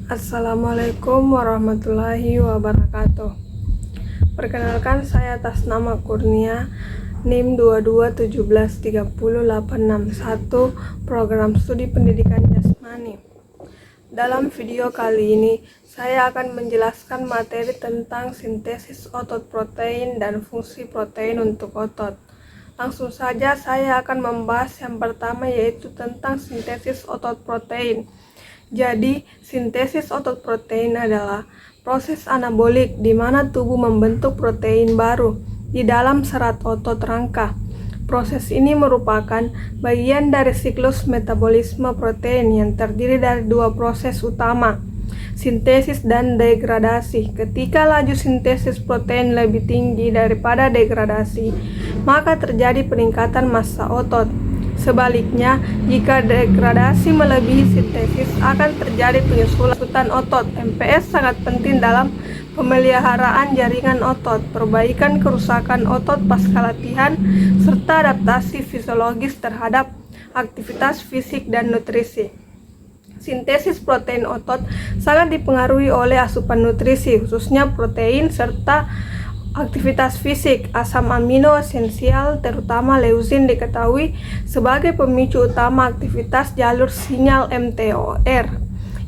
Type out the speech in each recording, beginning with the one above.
Assalamualaikum warahmatullahi wabarakatuh. Perkenalkan, saya atas nama Kurnia, NIM 221730861, Program Studi Pendidikan Jasmani. Dalam video kali ini, saya akan menjelaskan materi tentang sintesis otot protein dan fungsi protein untuk otot. Langsung saja saya akan membahas yang pertama, yaitu tentang sintesis otot protein. Jadi, sintesis otot protein adalah proses anabolik di mana tubuh membentuk protein baru di dalam serat otot rangka. Proses ini merupakan bagian dari siklus metabolisme protein yang terdiri dari dua proses utama, sintesis dan degradasi. Ketika laju sintesis protein lebih tinggi daripada degradasi, maka terjadi peningkatan massa otot. Sebaliknya, jika degradasi melebihi sintesis, akan terjadi penyusutan otot. MPS sangat penting dalam pemeliharaan jaringan otot, perbaikan kerusakan otot pasca latihan, serta adaptasi fisiologis terhadap aktivitas fisik dan nutrisi. Sintesis protein otot sangat dipengaruhi oleh asupan nutrisi, khususnya protein, serta aktivitas fisik. Asam amino esensial, terutama leusin, diketahui sebagai pemicu utama aktivitas jalur sinyal mTOR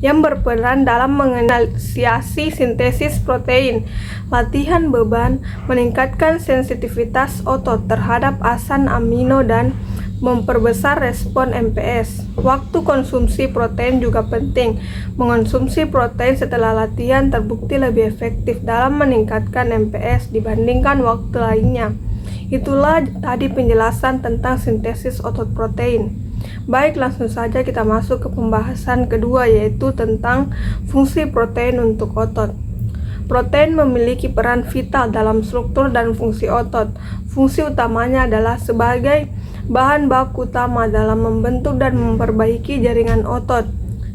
yang berperan dalam menginisiasi sintesis protein. Latihan beban meningkatkan sensitivitas otot terhadap asam amino dan memperbesar respon MPS. Waktu konsumsi protein juga penting. Mengonsumsi protein setelah latihan terbukti lebih efektif dalam meningkatkan MPS dibandingkan waktu lainnya. Itulah tadi penjelasan tentang sintesis otot protein. Baik, langsung saja kita masuk ke pembahasan kedua, yaitu tentang fungsi protein untuk otot. Protein memiliki peran vital dalam struktur dan fungsi otot. Fungsi utamanya adalah sebagai bahan baku utama dalam membentuk dan memperbaiki jaringan otot.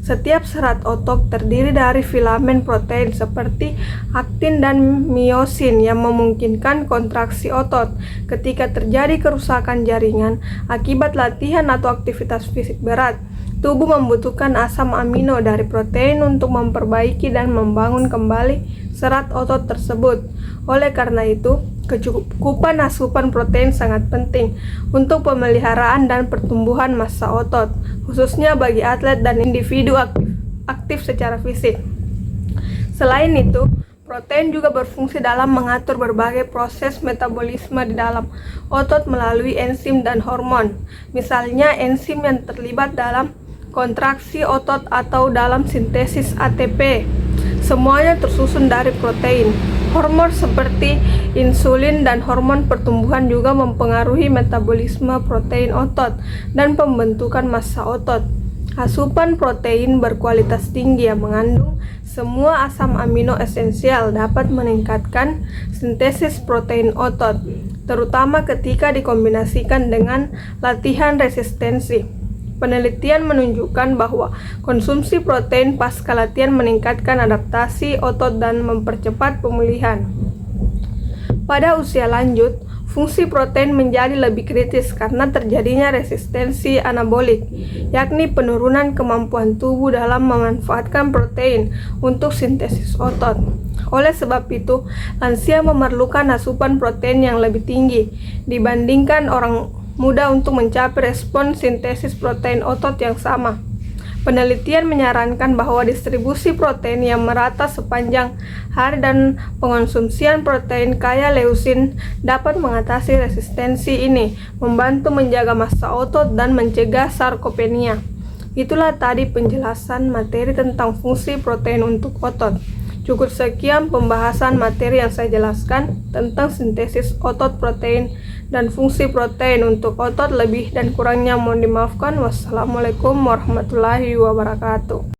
Setiap serat otot terdiri dari filamen protein seperti aktin dan miosin yang memungkinkan kontraksi otot. Ketika terjadi kerusakan jaringan akibat latihan atau aktivitas fisik berat, tubuh membutuhkan asam amino dari protein untuk memperbaiki dan membangun kembali serat otot tersebut. Oleh karena itu, kecukupan asupan protein sangat penting untuk pemeliharaan dan pertumbuhan massa otot, khususnya bagi atlet dan individu aktif secara fisik. Selain itu, protein juga berfungsi dalam mengatur berbagai proses metabolisme di dalam otot melalui enzim dan hormon. Misalnya, enzim yang terlibat dalam kontraksi otot atau dalam sintesis ATP. Semuanya tersusun dari protein. Hormon seperti insulin dan hormon pertumbuhan juga mempengaruhi metabolisme protein otot dan pembentukan massa otot. Asupan protein berkualitas tinggi yang mengandung semua asam amino esensial dapat meningkatkan sintesis protein otot, terutama ketika dikombinasikan dengan latihan resistensi. Penelitian menunjukkan bahwa konsumsi protein pasca latihan meningkatkan adaptasi otot dan mempercepat pemulihan. Pada usia lanjut, fungsi protein menjadi lebih kritis karena terjadinya resistensi anabolik, yakni penurunan kemampuan tubuh dalam memanfaatkan protein untuk sintesis otot. Oleh sebab itu, lansia memerlukan asupan protein yang lebih tinggi dibandingkan orang mudah untuk mencapai respon sintesis protein otot yang sama. Penelitian menyarankan bahwa distribusi protein yang merata sepanjang hari dan pengonsumsian protein kaya leusin dapat mengatasi resistensi ini, membantu menjaga massa otot dan mencegah sarkopenia. Itulah tadi penjelasan materi tentang fungsi protein untuk otot. Cukup sekian pembahasan materi yang saya jelaskan tentang sintesis otot protein dan fungsi protein untuk otot. Lebih dan kurangnya mohon dimaafkan. Wassalamualaikum warahmatullahi wabarakatuh.